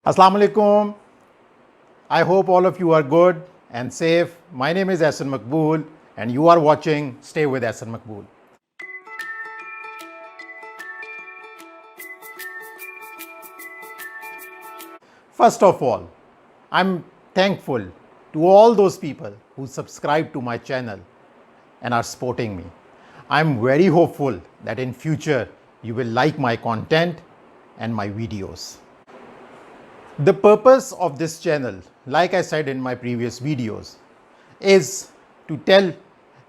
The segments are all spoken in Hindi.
Assalamu alaikum. I hope all of you are good and safe. My name is Ahsan Maqbool and you are watching Stay with Ahsan Maqbool. First of all, I'm thankful to all those people who subscribe to my channel and are supporting me. I'm very hopeful that in future you will like my content and my videos. The purpose of this channel, like I said in my previous videos, is to tell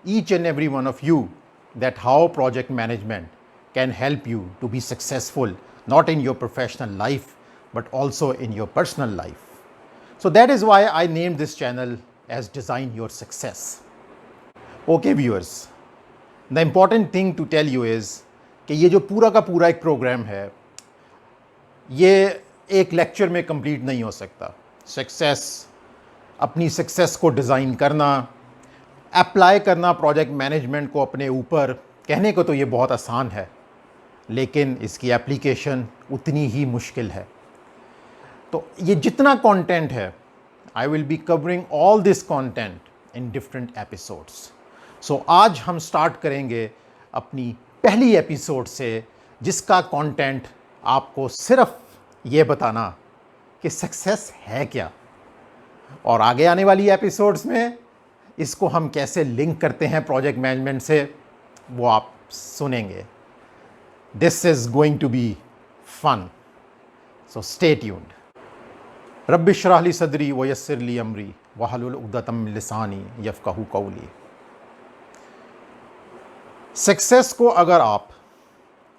each and every one of you that how project management can help you to be successful, not in your professional life, but also in your personal life. So that is why I named this channel as Design Your Success. Okay viewers, the important thing to tell you is कि ये जो पूरा का पूरा एक प्रोग्राम है, ये एक लेक्चर में कंप्लीट नहीं हो सकता. सक्सेस, अपनी सक्सेस को डिज़ाइन करना, अप्लाई करना प्रोजेक्ट मैनेजमेंट को अपने ऊपर, कहने को तो ये बहुत आसान है, लेकिन इसकी एप्लीकेशन उतनी ही मुश्किल है. तो ये जितना कंटेंट है, I will be covering all this content in different episodes. So आज हम स्टार्ट करेंगे अपनी पहली एपिसोड से, जिसका कंटेंट आपको सिर्फ ये बताना कि सक्सेस है क्या, और आगे आने वाली एपिसोड्स में इसको हम कैसे लिंक करते हैं प्रोजेक्ट मैनेजमेंट से, वो आप सुनेंगे. This is going to be fun, so stay tuned. रब्बि इश्रह ली सदरी व यस्सिर ली अमरी वहलुल उक़दतम मिन लिसानी यफ़क़हू क़ौली. सक्सेस को अगर आप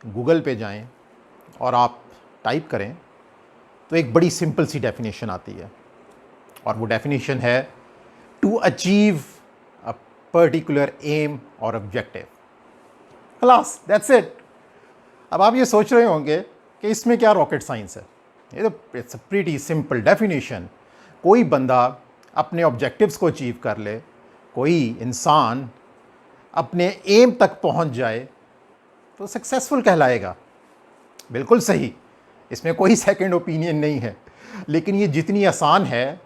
गूगल पे जाएं और आप टाइप करें तो एक बड़ी सिंपल सी डेफिनेशन आती है, और वो डेफिनेशन है to achieve a particular aim और ऑब्जेक्टिव. खलास, दैट्स इट. अब आप ये सोच रहे होंगे कि इसमें क्या रॉकेट साइंस है. ये तो it's a pretty simple definition. कोई बंदा अपने ऑब्जेक्टिव्स को अचीव कर ले, कोई इंसान अपने एम तक पहुंच जाए तो सक्सेसफुल कहलाएगा. बिल्कुल सही, इसमें कोई सेकंड ओपिनियन नहीं है. लेकिन ये जितनी आसान है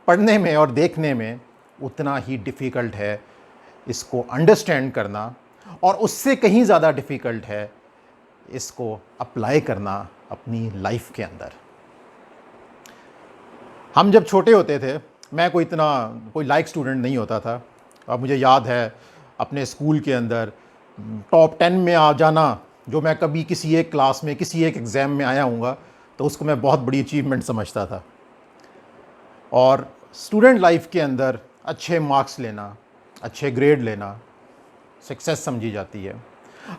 पढ़ने में और देखने में, उतना ही डिफ़िकल्ट है इसको अंडरस्टैंड करना, और उससे कहीं ज़्यादा डिफ़िकल्ट है इसको अप्लाई करना अपनी लाइफ के अंदर. हम जब छोटे होते थे, मैं कोई लाइक स्टूडेंट नहीं होता था. अब मुझे याद है अपने स्कूल के अंदर टॉप 10 में आ जाना, जो मैं कभी किसी एक क्लास में किसी एक एग्ज़ाम में आया हूँगा, तो उसको मैं बहुत बड़ी अचीवमेंट समझता था. और स्टूडेंट लाइफ के अंदर अच्छे मार्क्स लेना, अच्छे ग्रेड लेना सक्सेस समझी जाती है.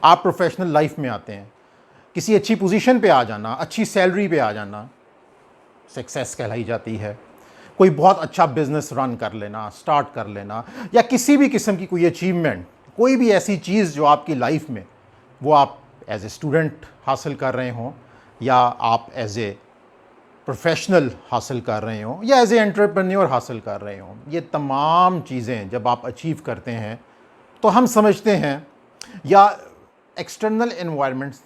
आप प्रोफेशनल लाइफ में आते हैं, किसी अच्छी पोजीशन पे आ जाना, अच्छी सैलरी पे आ जाना सक्सेस कहलाई जाती है. कोई बहुत अच्छा बिज़नेस रन कर लेना, स्टार्ट कर लेना, या किसी भी किस्म की कोई अचीवमेंट, कोई भी ऐसी चीज़ जो आपकी लाइफ में वो आप एज ए स्टूडेंट हासिल कर रहे हों, या आप एज ए प्रोफेशनल हासिल कर रहे हों, या एज ए एंटरप्रेन्योर हासिल कर रहे हों, ये तमाम चीज़ें जब आप अचीव करते हैं तो हम समझते हैं, या एक्सटर्नल एनवायरनमेंट्स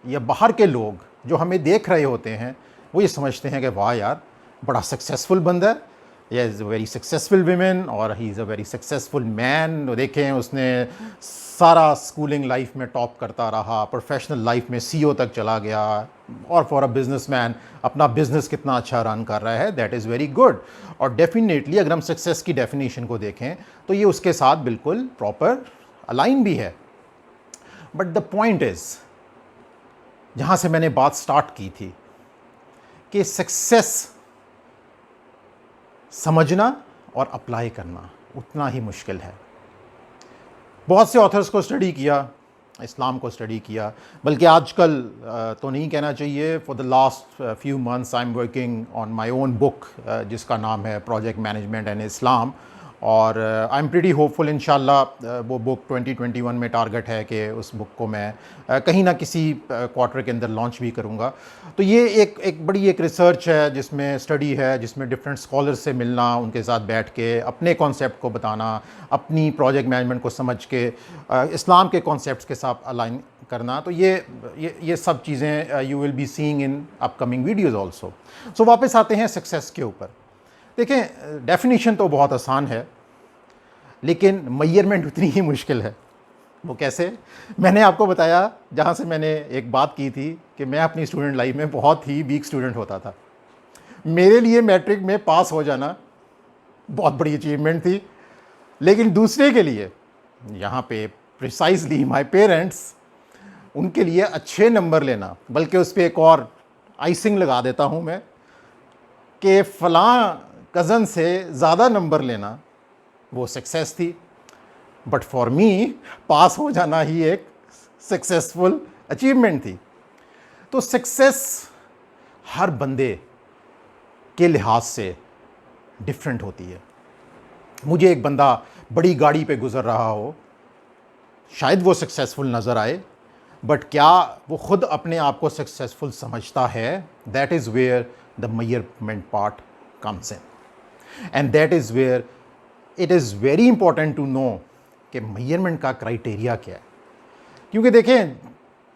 या बाहर के लोग जो हमें देख रहे होते हैं, वो ये समझते हैं कि वाह यार, बड़ा सक्सेसफुल बंदा है, या is a very successful women, और he is a very successful man. देखें, उसने सारा स्कूलिंग लाइफ में टॉप करता रहा, प्रोफेशनल लाइफ में सीईओ तक चला गया, और फॉर अ बिजनेसमैन अपना बिजनेस कितना अच्छा रन कर रहा है. That is very good. और डेफिनेटली अगर हम सक्सेस की डेफिनेशन को देखें तो ये उसके साथ बिल्कुल प्रॉपर अलाइन भी है. बट द पॉइंट इज़, जहाँ से मैंने बात स्टार्ट की थी, कि सक्सेस समझना और अप्लाई करना उतना ही मुश्किल है. बहुत से ऑथर्स को स्टडी किया, इस्लाम को स्टडी किया, बल्कि आजकल तो नहीं कहना चाहिए, for the last few months I am working on my own book, जिसका नाम है प्रोजेक्ट मैनेजमेंट एंड इस्लाम. और आई एम प्रीटी होपफुल, इंशाल्लाह वो बुक 2021 में टारगेट है कि उस बुक को मैं कहीं ना किसी क्वार्टर के अंदर लॉन्च भी करूँगा. तो ये एक बड़ी रिसर्च है, जिसमें स्टडी है, जिसमें डिफरेंट स्कॉलर्स से मिलना, उनके साथ बैठ के अपने कॉन्सेप्ट को बताना, अपनी प्रोजेक्ट मैनेजमेंट को समझ के इस्लाम के कॉन्सेप्ट्स के साथ अलाइन करना, तो ये सब चीज़ें you will be seeing in upcoming videos also. So वापस आते हैं सक्सेस के ऊपर। देखें, डेफिनेशन तो बहुत आसान है, लेकिन मेजरमेंट उतनी ही मुश्किल है। वो कैसे? मैंने आपको बताया, जहाँ से मैंने एक बात की थी कि मैं अपनी स्टूडेंट लाइफ में बहुत ही वीक स्टूडेंट होता था। मेरे लिए मैट्रिक में पास हो जाना बहुत बड़ी अचीवमेंट थी, लेकिन दूसरे के लिए, यहाँ पे प्रिसाइजली माय पेरेंट्स, उनके लिए अच्छे नंबर लेना, बल्कि उस पर एक और आइसिंग लगा देता हूँ मैं कि फ़लाँ कज़न से ज़्यादा नंबर लेना, वो सक्सेस थी। बट फॉर मी, पास हो जाना ही एक सक्सेसफुल अचीवमेंट थी। तो सक्सेस हर बंदे के लिहाज से डिफरेंट होती है। मुझे एक बंदा बड़ी गाड़ी पे गुजर रहा हो, शायद वो सक्सेसफुल नज़र आए, बट क्या वो खुद अपने आप को सक्सेसफुल समझता है? That is where the measurement part comes in, and that is where it is very important to know कि मेजरमेंट का क्राइटेरिया क्या है। क्योंकि देखें,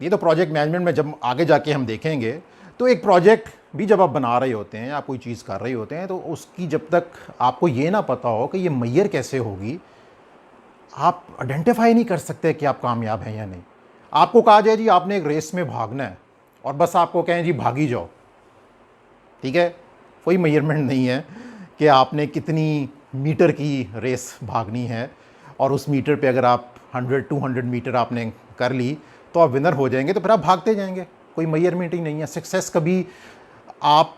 ये तो प्रोजेक्ट मैनेजमेंट में जब आगे जाके हम देखेंगे, तो एक प्रोजेक्ट भी जब आप बना रहे होते हैं, आप कोई चीज़ कर रहे होते हैं, तो उसकी जब तक आपको ये ना पता हो कि ये मेजर कैसे होगी, आप आइडेंटिफाई नहीं कर सकते कि आप कामयाब हैं या नहीं। आपको कहा जाए जी आपने एक रेस में भागना है, और बस आपको कहें जी भागी जाओ, ठीक है, कोई मेजरमेंट नहीं है कि आपने कितनी मीटर की रेस भागनी है, और उस मीटर पे अगर आप 100-200 मीटर आपने कर ली तो आप विनर हो जाएंगे, तो फिर आप भागते जाएंगे। कोई मेजरमेंट ही नहीं है। सक्सेस कभी आप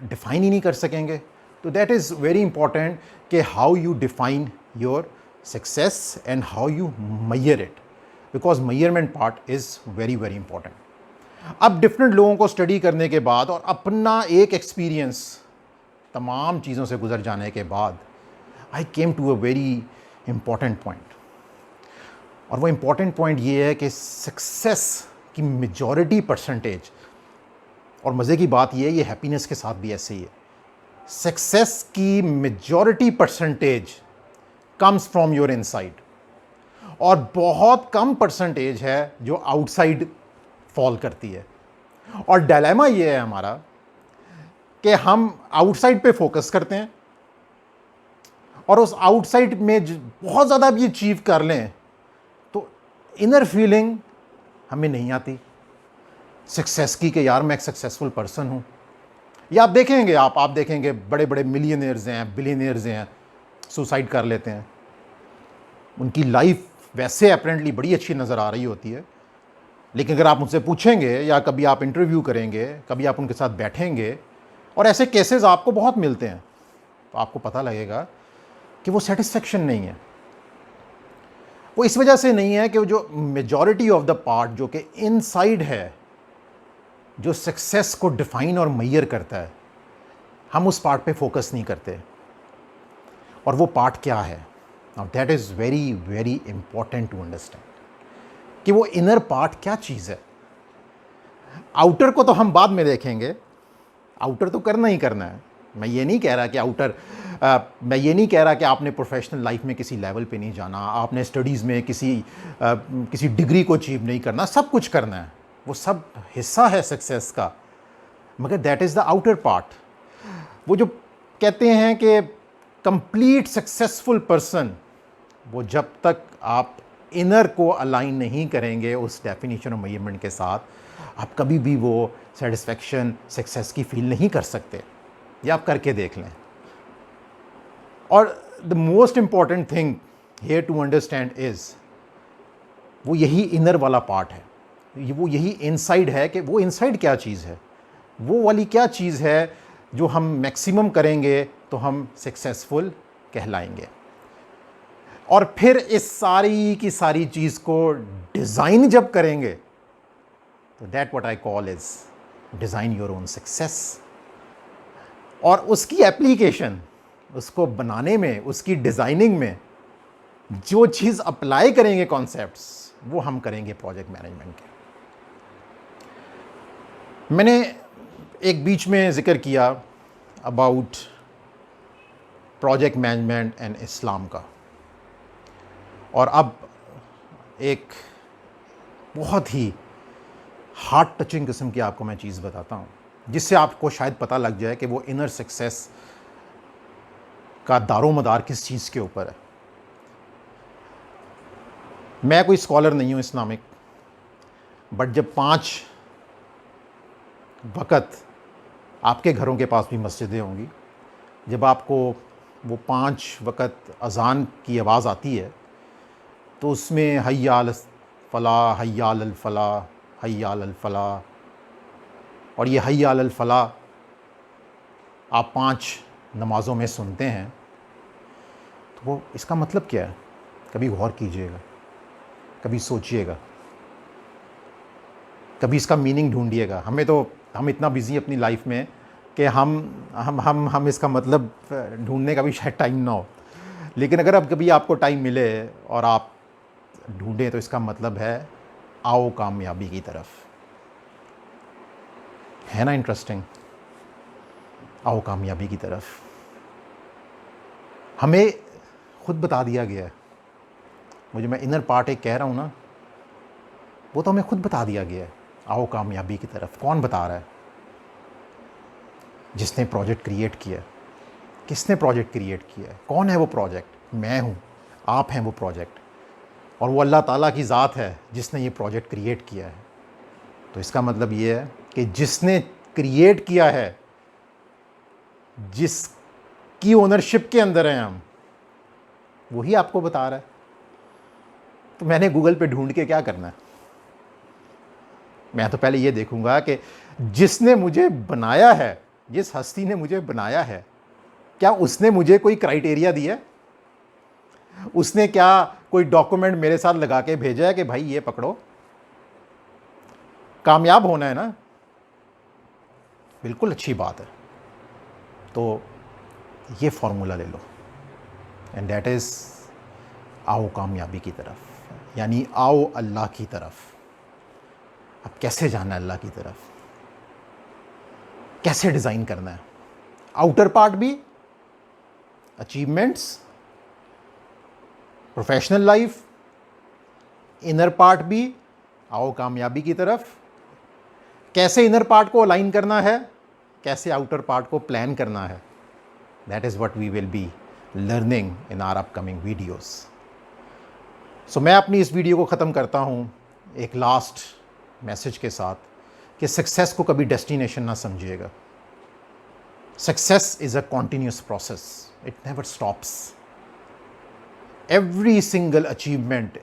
डिफाइन ही नहीं कर सकेंगे। तो दैट इज़ वेरी इंपॉर्टेंट कि how you define your success and how you measure it, because measurement part is very very important. अब डिफरेंट लोगों को स्टडी करने के बाद और अपना एक एक्सपीरियंस तमाम चीज़ों से गुजर जाने के बाद, I came to a very important point. और वो इम्पॉर्टेंट पॉइंट ये है कि सक्सेस की मेजॉरिटी परसेंटेज, और मज़े की बात ये है, ये हैप्पीनेस के साथ भी ऐसे ही है, सक्सेस की majority percentage comes from your inside, और बहुत कम परसेंटेज है जो आउटसाइड फॉल करती है। और डायलेमा ये है हमारा कि हम आउटसाइड पे फोकस करते हैं, और उस आउटसाइड में बहुत ज़्यादा भी अचीव कर लें तो इनर फीलिंग हमें नहीं आती सक्सेस की कि यार मैं एक सक्सेसफुल पर्सन हूँ। या आप देखेंगे, आप देखेंगे बड़े बड़े मिलियनियर्स हैं, बिलियनियर्स हैं, सुसाइड कर लेते हैं। उनकी लाइफ वैसे अपेरेंटली बड़ी अच्छी नज़र आ रही होती है, लेकिन अगर आप उनसे पूछेंगे या कभी आप इंटरव्यू करेंगे, कभी आप उनके साथ बैठेंगे, और ऐसे केसेस आपको बहुत मिलते हैं, तो आपको पता लगेगा कि वो सेटिस्फेक्शन नहीं है। वो इस वजह से नहीं है कि वो जो मेजॉरिटी ऑफ द पार्ट जो कि इनसाइड है, जो सक्सेस को डिफाइन और मेजर करता है, हम उस पार्ट पे फोकस नहीं करते। और वो पार्ट क्या है? Now that is very very important to understand कि वो इनर पार्ट क्या चीज़ है। आउटर को तो हम बाद में देखेंगे, आउटर तो करना ही करना है। मैं ये नहीं कह रहा कि मैं ये नहीं कह रहा कि आपने प्रोफेशनल लाइफ में किसी लेवल पे नहीं जाना, आपने स्टडीज़ में किसी डिग्री को अचीव नहीं करना, सब कुछ करना है, वो सब हिस्सा है सक्सेस का, मगर that is the outer part. वो जो कहते हैं कि कंप्लीट सक्सेसफुल पर्सन, वो जब तक आप इनर को अलाइन नहीं करेंगे उस डेफिनेशन और मेजरमेंट के साथ, आप कभी भी वो सेटिस्फेक्शन सक्सेस की फील नहीं कर सकते। या आप करके देख लें। और the most important thing here to understand is, वो यही इनर वाला पार्ट है, वो यही इनसाइड है कि वो इनसाइड क्या चीज़ है, वो वाली क्या चीज़ है जो हम मैक्सिमम करेंगे तो हम सक्सेसफुल कहलाएंगे। और फिर इस सारी की सारी चीज़ को डिज़ाइन जब करेंगे, तो that what I call is design your own success. और उसकी एप्लीकेशन, उसको बनाने में, उसकी डिज़ाइनिंग में जो चीज़ अप्लाई करेंगे कॉन्सेप्ट्स, वो हम करेंगे प्रोजेक्ट मैनेजमेंट के। मैंने एक बीच में ज़िक्र किया about project management and Islam का, और अब एक बहुत ही हार्ट टचिंग किस्म की आपको मैं चीज़ बताता हूँ, जिससे आपको शायद पता लग जाए कि वो इनर सक्सेस का दारोमदार किस चीज़ के ऊपर है। मैं कोई स्कॉलर नहीं हूँ इस्लामिक, बट जब 5 वक़्त आपके घरों के पास भी मस्जिदें होंगी, जब आपको वो 5 वक़्त अज़ान की आवाज़ आती है तो उसमें हय्या अल फ़लाह, हय्या अल फ़लाह, हय्या अल फ़लाह, और ये हय्या अल फ़लाह आप 5 नमाज़ों में सुनते हैं, तो वो इसका मतलब क्या है? कभी गौर कीजिएगा, कभी सोचिएगा, कभी इसका मीनिंग ढूंढिएगा। हम इतना बिज़ी अपनी लाइफ में कि हम इसका मतलब ढूंढने का भी शायद टाइम ना हो। लेकिन अगर अब कभी आपको टाइम मिले और आप ढूंढें तो इसका मतलब है आओ कामयाबी की तरफ। है ना इंटरेस्टिंग? आओ कामयाबी की तरफ। हमें खुद बता दिया गया है, मुझे मैं इनर पार्ट एक कह रहा हूँ ना, वो तो हमें खुद बता दिया गया है आओ कामयाबी की तरफ। कौन बता रहा है? जिसने प्रोजेक्ट क्रिएट किया। किसने प्रोजेक्ट क्रिएट किया है? कौन है वो प्रोजेक्ट? मैं हूँ, आप हैं वो प्रोजेक्ट, और वो अल्लाह ताला की ज़ात है जिसने ये प्रोजेक्ट क्रिएट किया है। तो इसका मतलब ये है कि जिसने क्रिएट किया है, जिसकी ओनरशिप के अंदर हैं हम, वही आपको बता रहा है। तो मैंने गूगल पे ढूंढ के क्या करना है? मैं तो पहले ये देखूंगा कि जिसने मुझे बनाया है, जिस हस्ती ने मुझे बनाया है, क्या उसने मुझे कोई क्राइटेरिया दिया है? उसने क्या कोई डॉक्यूमेंट मेरे साथ लगा के भेजा है कि भाई ये पकड़ो, कामयाब होना है ना? बिल्कुल अच्छी बात है। तो ये फॉर्मूला ले लो, एंड दैट इज़ आओ कामयाबी की तरफ, यानी आओ अल्लाह की तरफ। अब कैसे जाना है अल्लाह की तरफ? कैसे डिज़ाइन करना है? आउटर पार्ट भी, achievements, professional life, inner part भी, आओ कामयाबी की तरफ। कैसे इनर पार्ट को अलाइन करना है, कैसे आउटर पार्ट को प्लान करना है, that is what we will be learning in our upcoming videos. So मैं अपनी इस वीडियो को ख़त्म करता हूँ एक लास्ट मैसेज के साथ कि सक्सेस को कभी डेस्टिनेशन ना समझिएगा। Success is a continuous process, it never stops. Every single achievement,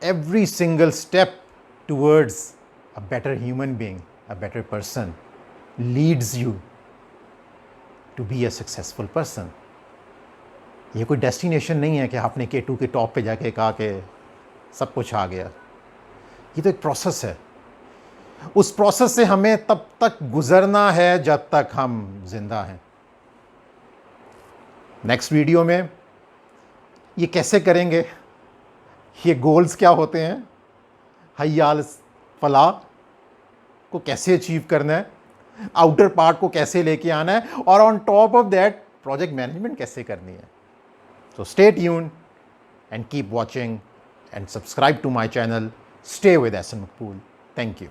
every single step towards a better human being, a better person, leads you to be a successful person. ये कोई डेस्टिनेशन नहीं है कि आपने K2 के टॉप पे जाके कहा कि सब कुछ आ गया। ये तो एक प्रोसेस है। उस प्रोसेस से हमें तब तक गुजरना है जब तक हम जिंदा हैं। नेक्स्ट वीडियो में ये कैसे करेंगे, ये गोल्स क्या होते हैं, हय्या अल फलाह को कैसे अचीव करना है, आउटर पार्ट को कैसे लेके आना है, और on top of that project management कैसे करनी है। So stay tuned and keep watching and subscribe to my channel. Stay with Ehsan Maqbool. Thank you.